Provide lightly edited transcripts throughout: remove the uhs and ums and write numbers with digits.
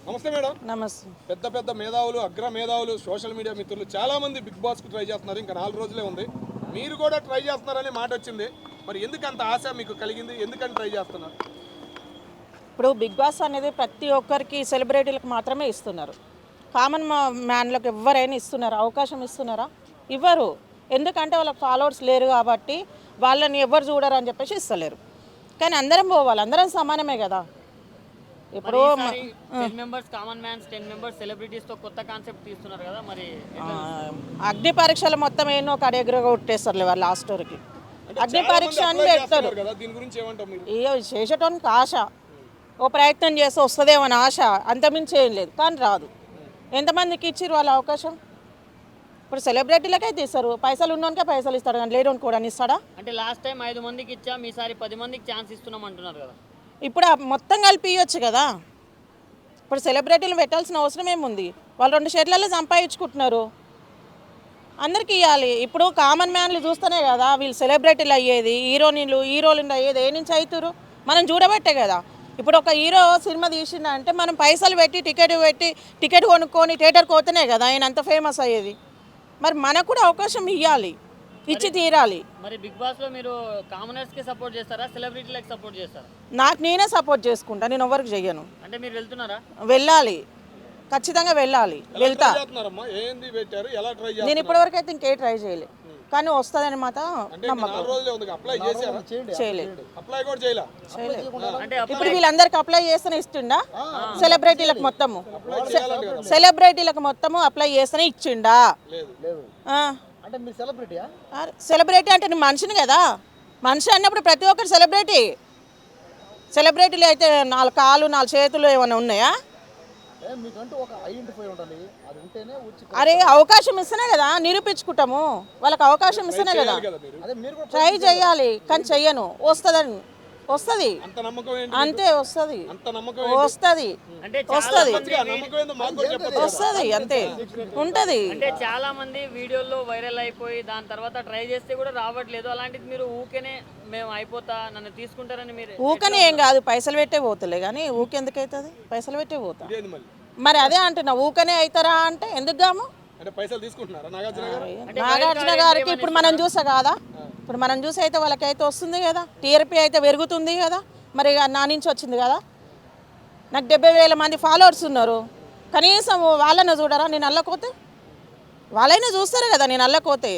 నమస్తే మేడం. నమస్తే. పెద్ద పెద్ద మేధావులు, అగ్ర మేధావులు, సోషల్ మీడియా మిత్రులు చాలా మంది బిగ్ బాస్కి ట్రై చేస్తున్నారు. ఇంకా 4 రోజులే ఉంది. మీరు కూడా ట్రై చేస్తున్నారనే మాట వచ్చింది. మరి ఎందుకు అంత ఆశ మీకు కలిగింది? ఎందుకని ట్రై చేస్తున్నారు? ఇప్పుడు బిగ్ బాస్ అనేది ప్రతి ఒక్కరికి సెలబ్రిటీలకు మాత్రమే ఇస్తున్నారు. కామన్ మ్యాన్లకు ఎవరైనా ఇస్తున్నారు, అవకాశం ఇస్తున్నారా? ఇవ్వరు. ఎందుకంటే వాళ్ళకి ఫాలోవర్స్ లేరు కాబట్టి వాళ్ళని ఎవరు చూడరు అని చెప్పేసి ఇస్తలేరు. కానీ అందరం పోవాలి, అందరం సమానమే కదా. ఇప్పుడు 10 members common mans, 10 members celebrities తో కొత్త కాన్సెప్ట్ తీస్తున్నారు కదా, మరి అగ్ని పరీక్షలు మొత్తం ఎన్నో కడెగ్రగా కొట్టేస్తారు వాళ్ళు లాస్ట్ వరకు. అంటే అగ్ని చాలా పరీక్ష మంది అని apply పెడతారు. చేస్తున్నారు కదా, దీని గురించి ఏమంటారు మీరు? ఇక చేసేటోనికి ఆశ, ఓ ప్రయత్నం చేస్తే వస్తుందేమో అని ఆశ, అంతమించి ఏం లేదు. కానీ రాదు. ఎంతమందికి ఇచ్చిర్రు వాళ్ళ అవకాశం? ఇప్పుడు సెలబ్రిటీలకే తీస్తారు, పైసలు ఉన్నోనికే పైసలు ఇస్తాడు, కానీ లేడోని కూడా ఇస్తాడా? అంటే లాస్ట్ టైం 5 మందికి ఇచ్చాం, ఈసారి 10 మందికి ఛాన్స్ ఇస్తున్నాం అంటున్నారు కదా. ఇప్పుడు మొత్తం కలిపి ఇవ్వచ్చు కదా. ఇప్పుడు సెలబ్రిటీలు పెట్టాల్సిన అవసరం ఏముంది? వాళ్ళు 2 షేర్లలో సంపాదించుకుంటున్నారు, అందరికి ఇవ్వాలి. ఇప్పుడు కామన్ మ్యాన్లు చూస్తేనే కదా వీళ్ళు సెలబ్రిటీలు అయ్యేది, హీరోలు అయ్యేది. ఏ నుంచి అవుతారు? మనం చూడబట్టే కదా. ఇప్పుడు ఒక హీరో సినిమా తీసిందంటే మనం పైసలు పెట్టి టికెట్ కొనుక్కొని థియేటర్కి పోతేనే కదా ఆయన అంత ఫేమస్ అయ్యేది. మరి మనకు కూడా అవకాశం ఇవ్వాలి, ఇచ్చి తీరాలి. మరి బిగ్ బాస్ లో మీరు కామనర్స్ కి సపోర్ట్ చేస్తారా, సెలబ్రిటీలకు సపోర్ట్ చేస్తారా? నాకు నేనే సపోర్ట్ చేసుకుంటా, నేను ఎవరికి చెయ్యను. అంటే మీరు వెళ్తున్నారా? వెళ్ళాలి, ఖచ్చితంగా వెళ్ళాలి, ఎలా వెళ్తా. try చేస్తున్నారమ్మా? ఏంది పెట్టారు? ఎలా ట్రై నేను చేస్తున్నారు? ఇప్పటివరకు అయితే ఇంకే ట్రై చేయలే, కానీ వస్తుందని మాట అంటే ఇంకా 4 రోజులే ఉంది. అప్లై చేశారా? చేయలేదు. అప్లై కూడా చేయలా? అంటే ఇప్పుడు వీళ్ళందరికి అప్లై చేస్తేనే ఇస్తుండా? సెలబ్రిటీలకు మొత్తము, అప్లై చేయాలంట కదా. సెలబ్రిటీలకు మొత్తము అప్లై చేస్తేనే ఇచ్చిండా? లేదు. ఆ. అంటే మీరు సెలబ్రిటీయా? సెలబ్రిటీ అంటే నేను మనిషిని కదా. మనిషి అన్నప్పుడు ప్రతి ఒక్కరు సెలబ్రిటీ. సెలబ్రిటీలు అయితే 4 కాళ్ళు 4 చేతులు ఏమైనా ఉన్నాయా? మీకంటూ ఒక ఐడెంటిఫై ఉండాలి, అది ఉంటేనే వచ్చి. అరే అవకాశం ఇస్తేనే కదా నిరూపించుకుంటాము, వాళ్ళకి అవకాశం ఇస్తేనే కదా. కదా మీరు? అదే మీరు కూడా ట్రై చేయాలి, కానీ చెయ్యను. వస్తుంది, అంత నమ్మకం ఏంటి? అంతే వస్తుంది, అంత నమ్మకం వస్తుంది, అంటే వస్తుంది, మంచిగా నమ్మకం ఏందో మాకు కూడా చెప్పొచ్చు కదా. వస్తుంది, అంతే ఉంటుంది. అంటే చాలా మంది వీడియోల్లో వైరల్ అయిపోయి దాని తర్వాత ట్రై చేస్తే కూడా రావట్లేదు. అలాంటిది మీరు ఊకేనే మేము అయిపోతా నన్ను తీసుకుంటారని మీరు ఊకనే ఏం కాదు, పైసలు పెట్టే పోతలే కానీ ఊకెందుకు అవుతుంది? పైసలు పెట్టే పోతా. ఇదేంది మళ్ళీ? మరి అదే అంటున్నా, ఊకనే అవుతారా అంటే ఎందుకు గాము? అంటే పైసలు తీసుకుంటున్నారా నాగార్జున గారు? నాగార్జున గారికి ఇప్పుడు మనం చూసా కాదా, ఇప్పుడు మనం చూసి అయితే వాళ్ళకైతే వస్తుంది కదా, టీఆర్పీ అయితే పెరుగుతుంది కదా. మరి నా నుంచి వచ్చింది కదా. నాకు 70,000 మంది ఫాలోవర్స్ ఉన్నారు, కనీసం వాళ్ళని చూడరా? నేను అల్లకోతే వాళ్ళైనా చూస్తారు కదా. నేను అల్లకోతే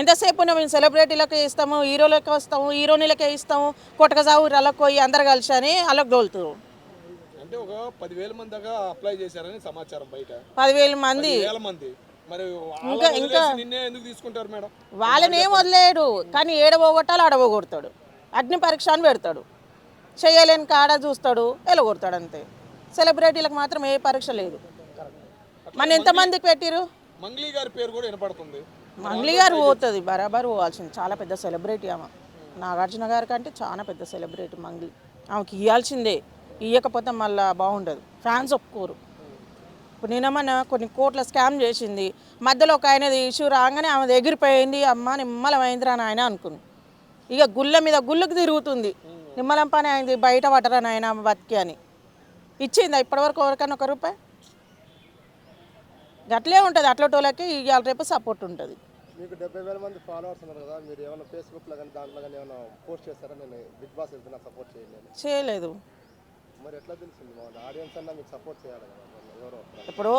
ఎంతసేపు మేము సెలబ్రిటీలకే ఇస్తాము, హీరోలకే వస్తాము, హీరోయిన్లకే ఇస్తాము, కొట్టకసావు అల్లకోయి అందరు కలిసి అని అల్లకు దోలుతారు. అంటే ఒక 10,000 మంది దాకా అప్లై చేశారని సమాచారం బయట. 10,000 మంది 10,000 మంది. మరి ఇంకా నిన్నే ఎందుకు తీసుకుంటారు మేడం? వాళ్ళని ఏం వదిలేడు, కానీ ఏడవగొట్టాలి ఆడవగొడతాడు. అగ్ని పరీక్ష అని పెడతాడు, చేయలేని కాడ చూస్తాడు, ఎలగొడతాడు, అంతే. సెలబ్రిటీలకు మాత్రం ఏ పరీక్ష లేదు. మన ఎంతమందికి పెట్టిరు? మంగ్లీ గారి పేరు కూడా వినపడుతుంది. మంగ్లీ గారు పోతుంది, బరాబర్ పోవాల్సింది. చాలా పెద్ద సెలబ్రిటీ ఆమె. నాగార్జున గారి కంటే చాలా పెద్ద సెలబ్రిటీ మంగ్లీ. ఆమెకి ఇవ్వాల్సిందే, ఇవ్వకపోతే మళ్ళీ బాగుండదు, ఫ్యాన్స్ ఒప్పుకోరు. ఇప్పుడు నేనేమన్నా కొన్ని కోట్ల స్కామ్ చేసింది, మధ్యలో ఒక ఆయనది ఇష్యూ రాగానే ఆమె ఎగిరిపోయింది, అమ్మ నిమ్మలమైందిరా నాయన అనుకుంది. ఇక గుళ్ళ మీద గుళ్ళకు తిరుగుతుంది, నిమ్మలం పని అయింది, బయట పట్టరా నాయన బతికి అని. ఇచ్చిందా ఇప్పటివరకు ఎవరికైనా 1 రూపాయి? అట్లే ఉంటుంది, అట్లటోళ్ళకి ఇవాళ రేపు సపోర్ట్ ఉంటుంది. మీకు 70,000 మంది ఫాలోవర్స్ ఉన్నారు కదా, మీరు ఏమైనా ఫేస్బుక్లో కానీ దాంట్లో కానీ ఏమైనా పోస్ట్ చేస్తారా? నేను బిగ్ బాస్ వెళ్తున్నా, సపోర్ట్ చేయండి అని. చేయలేదు. మరి ఎట్లా తెలిసింది? మా ఆడియన్స్ అన్నా మీకు సపోర్ట్ చేయాలి కదా, ఎవరో ఇప్పుడు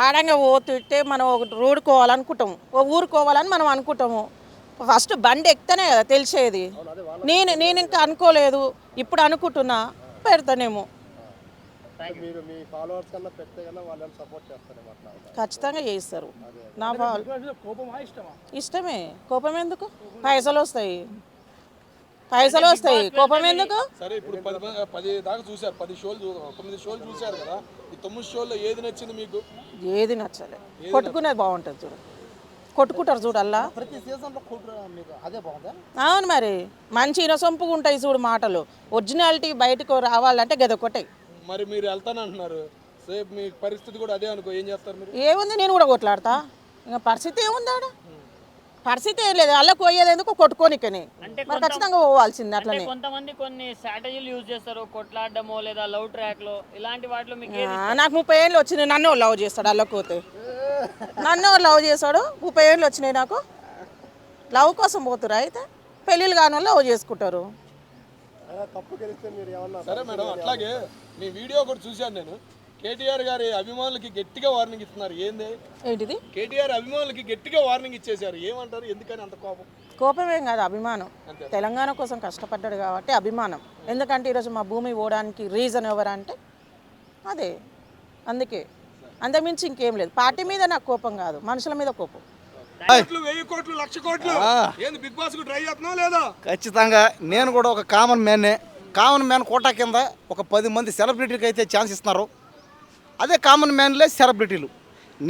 ఆడంగా పోతుంటే మనం ఒక రోడ్డుకోవాలనుకుంటాము, ఒక ఊరుకోవాలని మనం అనుకుంటాము. ఫస్ట్ బండి ఎక్కితేనే కదా తెలిసేది. నేను ఇంకా అనుకోలేదు, ఇప్పుడు అనుకుంటున్నా, పెడతానేమో. మీరు మీ ఫాలోవర్స్ కన్నా పెడితే కన్నా వాళ్ళని సపోర్ట్ చేస్తారేమో, అట్లా ఖచ్చితంగా చేస్తారు. నా ఇష్టమే. కోపం ఎందుకు? పైసలు వస్తాయి, కోపం ఎందుకు? సరే, ఇప్పుడు 10 దాకా చూశారు, 10 షోలు 9 షోలు చూశారు కదా. ఈ 9 షోల్లో ఏది నచ్చింది మీకు? ఏది నచ్చలే. కొట్టుకునేది బాగుంటుంది చూడు, కొట్టుకుంటారు చూడల్లా. ప్రతి సీజన్లో మీకు అదే బాగుందా? అవును, మరి మంచి ఇనసొంపుగా ఉంటాయి చూడు మాటలు. ఒరిజినాలిటీ బయటకు రావాలంటే గదొక్కటే. మరి మీరు వెళ్తానంటున్నారు, సేపు మీ పరిస్థితి కూడా అదే అనుకో, ఏం చేస్తారు మీరు? ఏముంది, నేను కూడా కొట్లాడతా. ఇంకా పరిస్థితి ఏముంది ఆడ? పరిస్థితి ఏం లేదు, అలా పోయేది ఎందుకు కొట్టుకోనికని, అంటే మరి ఖచ్చితంగా పోవాల్సింది అంటే అట్లనే. కొంతమంది కొన్ని స్ట్రాటజీలు యూజ్ చేస్తారు, కొట్లాడడమో లేదా లవ్ ట్రాక్లో, ఇలాంటి వాటిలో మీకు ఏది నాకు 30 ఏళ్ళు వచ్చినాయి, నన్ను ఎవరు లవ్ చేస్తాడు అలా పోతే? నన్ను ఎవరు లవ్ చేస్తాడు? 30 ఏళ్ళు వచ్చినాయి నాకు, లవ్ కోసం పోతురా? అయితే పెళ్ళిళ్ళు కాని వాళ్ళు లవ్ చేసుకుంటారు. అలా తప్పు గెలిస్తే మీరు ఏమన్నా సరే మేడం, అట్లాగే మీ వీడియో కూడా చూశాను నేను. కేటీఆర్ గారి అభిమానులకి గట్టిగా వార్నింగ్ ఇస్తున్నారు, ఏంది? ఏంటిది? కేటీఆర్ అభిమానులకి గట్టిగా వార్నింగ్ ఇచ్చేశారు, ఏమంటారు? ఎందుకని అంత కోపం? కోపమేం కాదు, అభిమానం. తెలంగాణ కోసం కష్టపడ్డాడు కాబట్టి అభిమానం. ఎందుకంటే ఈరోజు మా భూమి పోవడానికి రీజన్ ఎవరంటే అదే, అందుకే. అంతకుమించి ఇంకేం లేదు. పార్టీ మీద నాకు కోపం కాదు, మనుషుల మీద కోపం. కోట్లు, 1000 కోట్లు, 1,00,000 కోట్లు, ఏంది బిగ్ బాస్ కు ట్రై చేస్తున్నావు లేదా? ఖచ్చితంగా నేను కూడా ఒక కామన్ మ్యాన్నే. కామన్ మ్యాన్ కోటా కింద ఒక 10 మంది సెలబ్రిటీకి అయితే ఛాన్స్ ఇస్తున్నారు. అదే కామన్ మ్యాన్లే సెలబ్రిటీలు.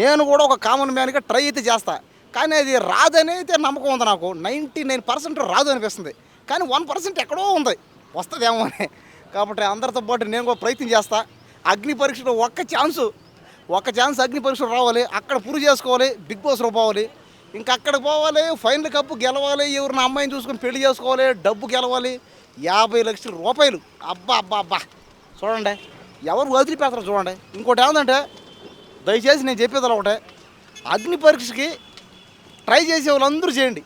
నేను కూడా ఒక కామన్ మ్యాన్గా ట్రై అయితే చేస్తా, కానీ అది రాదని అయితే నమ్మకం ఉంది నాకు. 99% రాదు అనిపిస్తుంది, కానీ 1% ఎక్కడో ఉంది, వస్తుందేమో అని. కాబట్టి అందరితో పాటు నేను కూడా ప్రయత్నం చేస్తా. అగ్ని పరీక్షలో ఒక్క ఛాన్స్ అగ్ని పరీక్షలు రావాలి, అక్కడ ప్రూవ్ చేసుకోవాలి, బిగ్ బాస్లో పోవాలి. ఇంకా అక్కడికి పోవాలి, ఫైనల్ కప్పు గెలవాలి, ఎవరిని అమ్మాయిని చూసుకొని పెళ్లి చేసుకోవాలి, డబ్బు గెలవాలి, 50 లక్షల రూపాయలు. అబ్బా అబ్బా అబ్బా, చూడండి ఎవరు వదిలిపెడతారు చూడండి. ఇంకోటి ఏంటంటే, దయచేసి నేను చెప్పేది ఒకటే, అగ్ని పరీక్షకి ట్రై చేసే వాళ్ళందరూ చేయండి.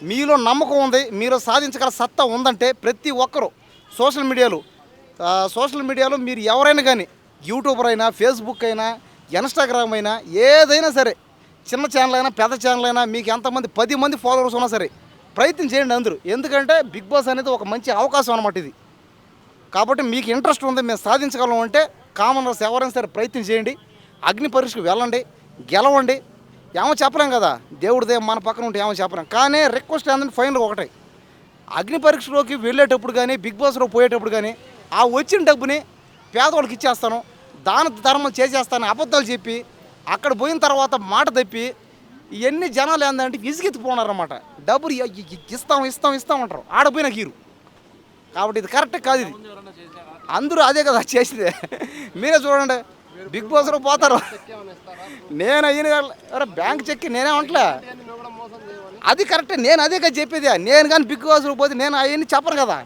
మీలో నమ్మకం ఉంది, మీలో సాధించగల సత్తా ఉందంటే ప్రతి ఒక్కరూ సోషల్ మీడియాలో మీరు ఎవరైనా కానీ, యూట్యూబర్ అయినా, ఫేస్బుక్ అయినా, ఇన్స్టాగ్రామ్ అయినా, ఏదైనా సరే, చిన్న ఛానల్ అయినా పెద్ద ఛానల్ అయినా, మీకు ఎంతమంది 10 మంది ఫాలోవర్స్ ఉన్నా సరే ప్రయత్నం చేయండి అందరూ. ఎందుకంటే బిగ్ బాస్ అనేది ఒక మంచి అవకాశం అన్నమాట ఇది. కాబట్టి మీకు ఇంట్రెస్ట్ ఉంది, మేము సాధించగలం అంటే కామనర్స్ ఎవరైనా సరే ప్రయత్నం చేయండి, అగ్ని పరీక్షకు వెళ్ళండి, గెలవండి. ఏమో చెప్పలేం కదా, దేవుడిదే మన పక్కన ఉంటే ఏమో చెప్పలేం. కానీ రిక్వెస్ట్ ఏంటంటే ఫైనల్ ఒకటే, అగ్ని పరీక్షలోకి వెళ్ళేటప్పుడు కానీ, బిగ్ బాస్లో పోయేటప్పుడు కానీ, ఆ వచ్చిన డబ్బుని పేదవాళ్ళకి ఇచ్చేస్తాను, దాన ధర్మం చేసేస్తాను అబద్ధాలు చెప్పి అక్కడ పోయిన తర్వాత మాట తప్పి ఇవన్నీ జనాలు ఏంటంటే విసిగెత్తిపోనారన్నమాట. డబ్బులు ఇస్తాం అంటారు, ఆడపోయిన హీరో. కాబట్టి ఇది కరెక్ట్ కాదు, ఇది అందరూ అదే కదా చేసేదే. మీరే చూడండి, బిగ్ బాస్లో పోతారు. నేను అయిన బ్యాంక్ చెక్ నేనే అంటలే, అది కరెక్టే, నేను అదే కదా చెప్పేది. నేను కానీ బిగ్ బాస్లో పోతే నేను అవన్నీ చెప్పను కదా,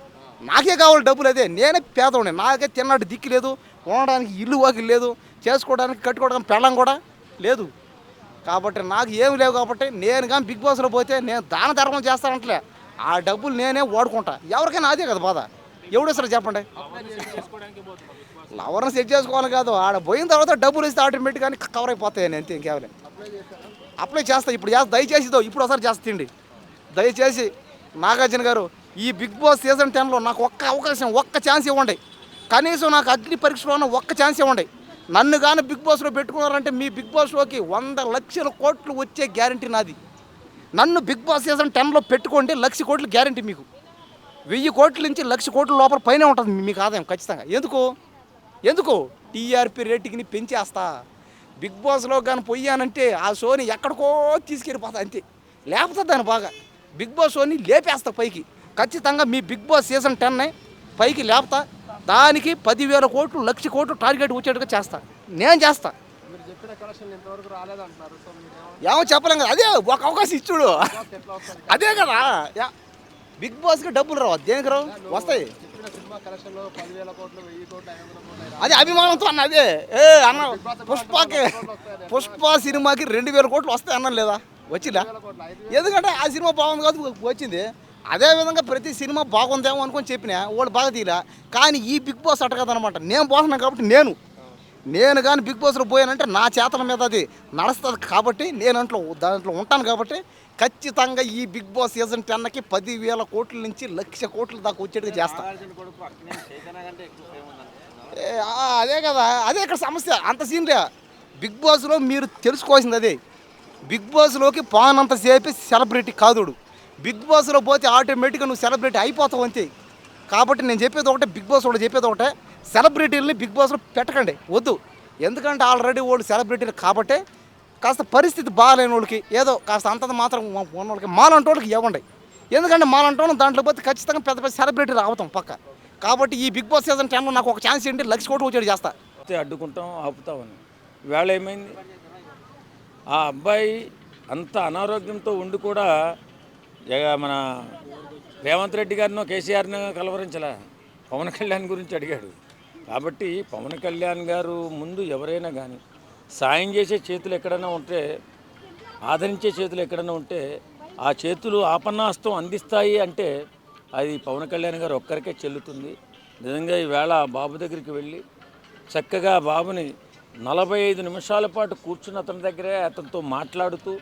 నాకే కావాలి డబ్బులు. అదే నేనే పేదవాడిని, నాకే తిన్నాడు దిక్కు లేదు, ఉండడానికి ఇల్లు వాకిలు లేదు, చేసుకోవడానికి కట్టుకోవడానికి పెళ్ళం కూడా లేదు. కాబట్టి నాకు ఏమి లేవు. కాబట్టి నేను కానీ బిగ్ బాస్లో పోతే నేను దాన ధర్మం చేస్తానంటలే, ఆ డబ్బులు నేనే వాడుకుంటా. ఎవరికైనా అదే కదా బాధ, ఎవడేస్తారు చెప్పండి. ఎవరిని సెట్ చేసుకోవాలి కాదు, ఆడ పోయిన తర్వాత డబ్బులు ఇస్తే ఆటోమేటిక్గా కవర్ అయిపోతాయని అంతే, ఇంకేవలే. అప్లై చేస్తా, ఇప్పుడు చేస్తా, దయచేసి ఇప్పుడు ఒకసారి చేస్తండి. దయచేసి నాగార్జున గారు, ఈ బిగ్ బాస్ సీజన్ 10లో నాకు ఒక్క అవకాశం, ఒక్క ఛాన్స్ ఇవ్వండి. కనీసం నాకు అగ్ని పరీక్షలో ఒక్క ఛాన్స్ ఇవ్వండి. నన్ను కానీ బిగ్ బాస్లో పెట్టుకున్నారంటే మీ బిగ్ బాస్లోకి 100 లక్షల కోట్లు వచ్చే గ్యారంటీ నాది. నన్ను బిగ్ బాస్ సీజన్ 10లో పెట్టుకోండి, 1,00,000 కోట్లు గ్యారంటీ మీకు. 1000 కోట్ల నుంచి 1,00,000 కోట్ల లోపల పైన ఉంటుంది మీకు ఆదాయం ఖచ్చితంగా. ఎందుకు టీఆర్పీ రేటింగ్ని పెంచేస్తా. బిగ్ బాస్లో కానీ పోయానంటే ఆ షోని ఎక్కడికో తీసుకెళ్ళిపోతా అంతే, లేకపోతే దాన్ని బాగా బిగ్ బాస్ షోని లేపేస్తా పైకి. ఖచ్చితంగా మీ బిగ్ బాస్ సీజన్ 10ని పైకి లేపుతా. దానికి 10,000 కోట్లు, 1,00,000 కోట్లు టార్గెట్ వచ్చేట్టుగా చేస్తా, నేను చేస్తా. ఏమో చెప్పలేం కదా, అదే ఒక అవకాశం ఇచ్చుడు, అదే కదా. బిగ్ బాస్కి డబ్బులు రావు, దేనికి రావు, వస్తాయి. అదే అభిమానంతో అన్న, అదే అన్న పుష్ప సినిమాకి 2,000 కోట్లు వస్తాయి అన్నాను లేదా, వచ్చిలా? ఎందుకంటే ఆ సినిమా బాగుంది కాదు వచ్చింది. అదేవిధంగా ప్రతి సినిమా బాగుందేమో అనుకొని చెప్పినా వాళ్ళు బాగా తీరా. కానీ ఈ బిగ్ బాస్ అట్ట కదనమాట, నేను పోతున్నాను కాబట్టి నేను కానీ బిగ్ బాస్లో పోయానంటే నా చేతల మీద అది నడుస్తుంది. కాబట్టి నేను దాంట్లో ఉంటాను. కాబట్టి ఖచ్చితంగా ఈ బిగ్ బాస్ సీజన్ 10కి 10,000 కోట్ల నుంచి 1,00,000 కోట్ల దాకా వచ్చేట్టుగా చేస్తాను. అదే కదా, అదే ఇక్కడ సమస్య, అంత సీన్లే. బిగ్ బాస్లో మీరు తెలుసుకోవాల్సింది అదే, బిగ్ బాస్లోకి పోనంతసేపు సెలబ్రిటీ కాదుడు. బిగ్ బాస్లో పోతే ఆటోమేటిక్గా నువ్వు సెలబ్రిటీ అయిపోతావు అంతే. కాబట్టి నేను చెప్పేది ఒకటే, బిగ్ బాస్ వాళ్ళు చెప్పేది ఒకటే, సెలబ్రిటీలని బిగ్ బాస్లో పెట్టకండి, వద్దు. ఎందుకంటే ఆల్రెడీ వాళ్ళు సెలబ్రిటీలు కాబట్టి కాస్త పరిస్థితి బాగాలేని వాళ్ళకి ఏదో కాస్త అంతంత మాత్రం ఉన్న వాళ్ళకి, మాలంటి వాళ్ళకి ఇవ్వండి. ఎందుకంటే మాలంటి వాళ్ళని దాంట్లో పోతే ఖచ్చితంగా పెద్ద పెద్ద సెలబ్రిటీలు అవుతాం పక్క. కాబట్టి ఈ బిగ్ బాస్ సీజన్ 10లో నాకు ఒక ఛాన్స్ ఏంటి, 1,00,000 కోట్లు వచ్చేది చేస్తా. అడ్డుకుంటాం, ఆపుతామని. వేళ ఏమైంది, ఆ అబ్బాయి అంత అనారోగ్యంతో ఉండి కూడా మన రేవంత్ రెడ్డి గారినో కేసీఆర్ని కలవరించలే, పవన్ కళ్యాణ్ గురించి అడిగాడు. కాబట్టి పవన్ కళ్యాణ్ గారు ముందు ఎవరైనా కానీ సాయం చేసే చేతులు ఎక్కడైనా ఉంటే, ఆదరించే చేతులు ఎక్కడైనా ఉంటే ఆ చేతులు ఆపన్నాస్తం అందిస్తాయి అంటే అది పవన్ కళ్యాణ్ గారు ఒక్కరికే చెల్లుతుంది. నిజంగా ఈవేళ బాబు దగ్గరికి వెళ్ళి చక్కగా బాబుని 45 నిమిషాల పాటు కూర్చుని అతని దగ్గరే అతనితో మాట్లాడుతూ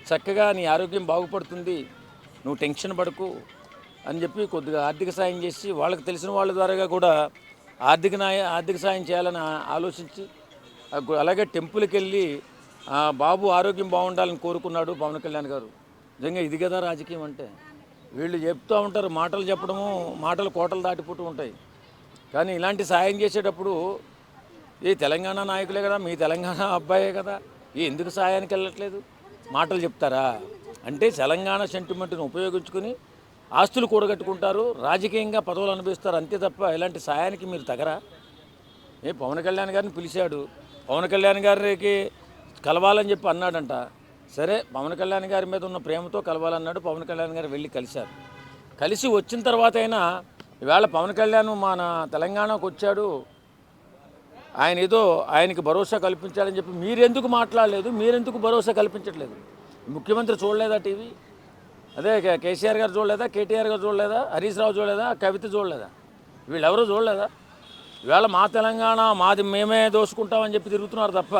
చక్కగా నీ ఆరోగ్యం బాగుపడుతుంది, నువ్వు టెన్షన్ పడకు అని చెప్పి కొద్దిగా ఆర్థిక సాయం చేసి వాళ్ళకి తెలిసిన వాళ్ళ ద్వారా కూడా ఆర్థిక సాయం చేయాలని ఆలోచించి అలాగే టెంపుల్కి వెళ్ళి బాబు ఆరోగ్యం బాగుండాలని కోరుకున్నాడు పవన్ కళ్యాణ్ గారు. నిజంగా ఇది కదా రాజకీయం అంటే. వీళ్ళు చెప్తూ ఉంటారు, మాటలు చెప్పడము, మాటలు కోటలు దాటిపోతూ ఉంటాయి. కానీ ఇలాంటి సాయం చేసేటప్పుడు ఈ తెలంగాణ నాయకులే కదా, మీ తెలంగాణ అబ్బాయే కదా, ఎందుకు సాయానికి వెళ్ళట్లేదు? మాటలు చెప్తారా అంటే తెలంగాణ సెంటిమెంట్ని ఉపయోగించుకుని ఆస్తులు కూడగట్టుకుంటారు, రాజకీయంగా పదవులు అనుభవిస్తారు, అంతే తప్ప ఇలాంటి సాయానికి మీరు తగరా? పవన్ కళ్యాణ్ గారిని పిలిచాడు, పవన్ కళ్యాణ్ గారికి కలవాలని చెప్పి అన్నాడంట. సరే, పవన్ కళ్యాణ్ గారి మీద ఉన్న ప్రేమతో కలవాలన్నాడు. పవన్ కళ్యాణ్ గారు వెళ్ళి కలిశారు. కలిసి వచ్చిన తర్వాత అయినా ఈవేళ పవన్ కళ్యాణ్ మన తెలంగాణకు వచ్చాడు, ఆయన ఏదో ఆయనకి భరోసా కల్పించాలని చెప్పి మీరెందుకు మాట్లాడలేదు? మీరెందుకు భరోసా కల్పించట్లేదు? ముఖ్యమంత్రి చూడలేదా టీవీ? అదే కేసీఆర్ గారు చూడలేదా? కేటీఆర్ గారు చూడలేదా? హరీష్ రావు చూడలేదా? కవిత చూడలేదా? వీళ్ళెవరూ చూడలేదా? ఈవేళ మా తెలంగాణ మాది మేమే దోసుకుంటామని చెప్పి తిరుగుతున్నారు తప్ప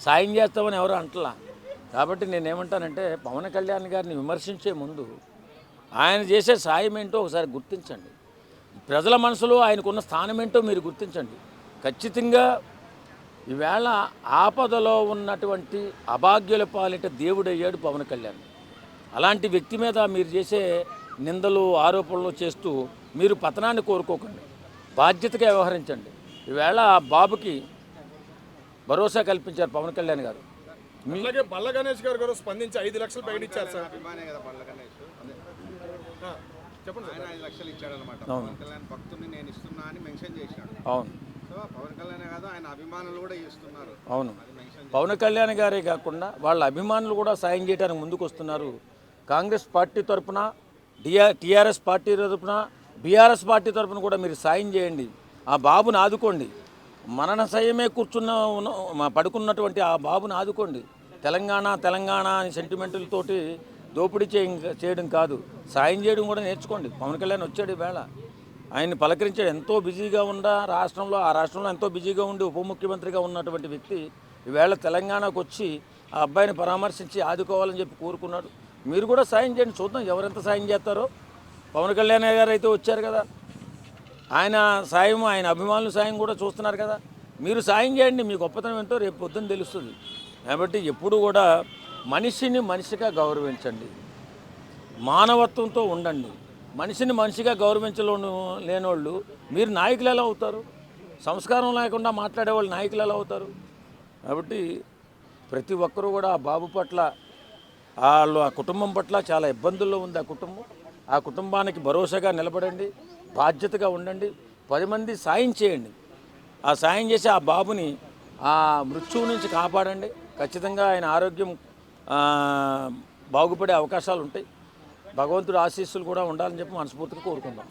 సాయం చేస్తామని ఎవరు అంటలా. కాబట్టి నేనేమంటానంటే పవన్ కళ్యాణ్ గారిని విమర్శించే ముందు ఆయన చేసే సాయం ఏంటో ఒకసారి గుర్తించండి. ప్రజల మనసులో ఆయనకున్న స్థానం ఏంటో మీరు గుర్తించండి. ఖచ్చితంగా ఈవేళ ఆపదలో ఉన్నటువంటి అభాగ్యుల పాలిట దేవుడయ్యాడు పవన్ కళ్యాణ్. అలాంటి వ్యక్తి మీద మీరు చేసే నిందలు ఆరోపణలు చేస్తూ మీరు పతనాన్ని కోరుకోకండి, బాధ్యతగా వ్యవహరించండి. ఈవేళ ఆ బాబుకి భరోసా కల్పించారు పవన్ కళ్యాణ్ గారు. అలాగే బల్ల గణేష్ గారు కూడా స్పందించి 5 లక్షలు ప్రకటించారు సార్. చెప్పండి. ఆయన 5 లక్షలు ఇచ్చాడనమాట. పవన్ కళ్యాణ్ భక్తుని నేను ఇస్తున్నా అని మెన్షన్ చేశాడు. అవును, సో పవన్ కళ్యాణ్ కాదు, ఆయన అభిమానులు కూడా ఇస్తున్నారు. అవును, పవన్ కళ్యాణ్ గారే కాకుండా వాళ్ళ అభిమానులు కూడా సాయం చేయడానికి ముందుకు వస్తున్నారు. కాంగ్రెస్ పార్టీ తరఫున, టీఆర్ఎస్ పార్టీ తరఫున, బీఆర్ఎస్ పార్టీ తరఫున కూడా మీరు సాయం చేయండి. ఆ బాబుని ఆదుకోండి. మరణ సయమే పడుకున్నటువంటి ఆ బాబుని ఆదుకోండి. తెలంగాణ అని సెంటిమెంటులతోటి దోపిడీ చేయడం కాదు, సాయం చేయడం కూడా నేర్చుకోండి. పవన్ కళ్యాణ్ వచ్చాడు ఈవేళ, ఆయన్ని పలకరించాడు. ఎంతో బిజీగా ఆ రాష్ట్రంలో ఎంతో బిజీగా ఉండి ఉప ముఖ్యమంత్రిగా ఉన్నటువంటి వ్యక్తి ఈవేళ తెలంగాణకు వచ్చి ఆ అబ్బాయిని పరామర్శించి ఆదుకోవాలని చెప్పి కోరుకున్నాడు. మీరు కూడా సాయం చేయండి, చూద్దాం ఎవరెంత సాయం చేస్తారో. పవన్ కళ్యాణ్ గారు అయితే వచ్చారు కదా, ఆయన సాయం, ఆయన అభిమానుల సాయం కూడా చూస్తున్నారు కదా. మీరు సాయం చేయండి, మీ గొప్పతనం ఏంటో రేపు పొద్దున్న తెలుస్తుంది. కాబట్టి ఎప్పుడు కూడా మనిషిని మనిషిగా గౌరవించండి, మానవత్వంతో ఉండండి. మనిషిని మనిషిగా లేనోళ్ళు మీరు నాయకులు ఎలా అవుతారు? సంస్కారం లేకుండా మాట్లాడేవాళ్ళు నాయకులు ఎలా అవుతారు? కాబట్టి ప్రతి ఒక్కరూ కూడా ఆ బాబు పట్ల, ఆ కుటుంబం పట్ల చాలా ఇబ్బందుల్లో ఉంది ఆ కుటుంబానికి భరోసాగా నిలబడండి, బాధ్యతగా ఉండండి, 10 మంది సాయం చేయండి. ఆ సాయం చేసి ఆ బాబుని ఆ మృత్యువు నుంచి కాపాడండి. ఖచ్చితంగా ఆయన ఆరోగ్యం బాగుపడే అవకాశాలు ఉంటాయి. భగవంతుడి ఆశీస్సులు కూడా ఉండాలని చెప్పి మనస్ఫూర్తిగా కోరుకుందాం.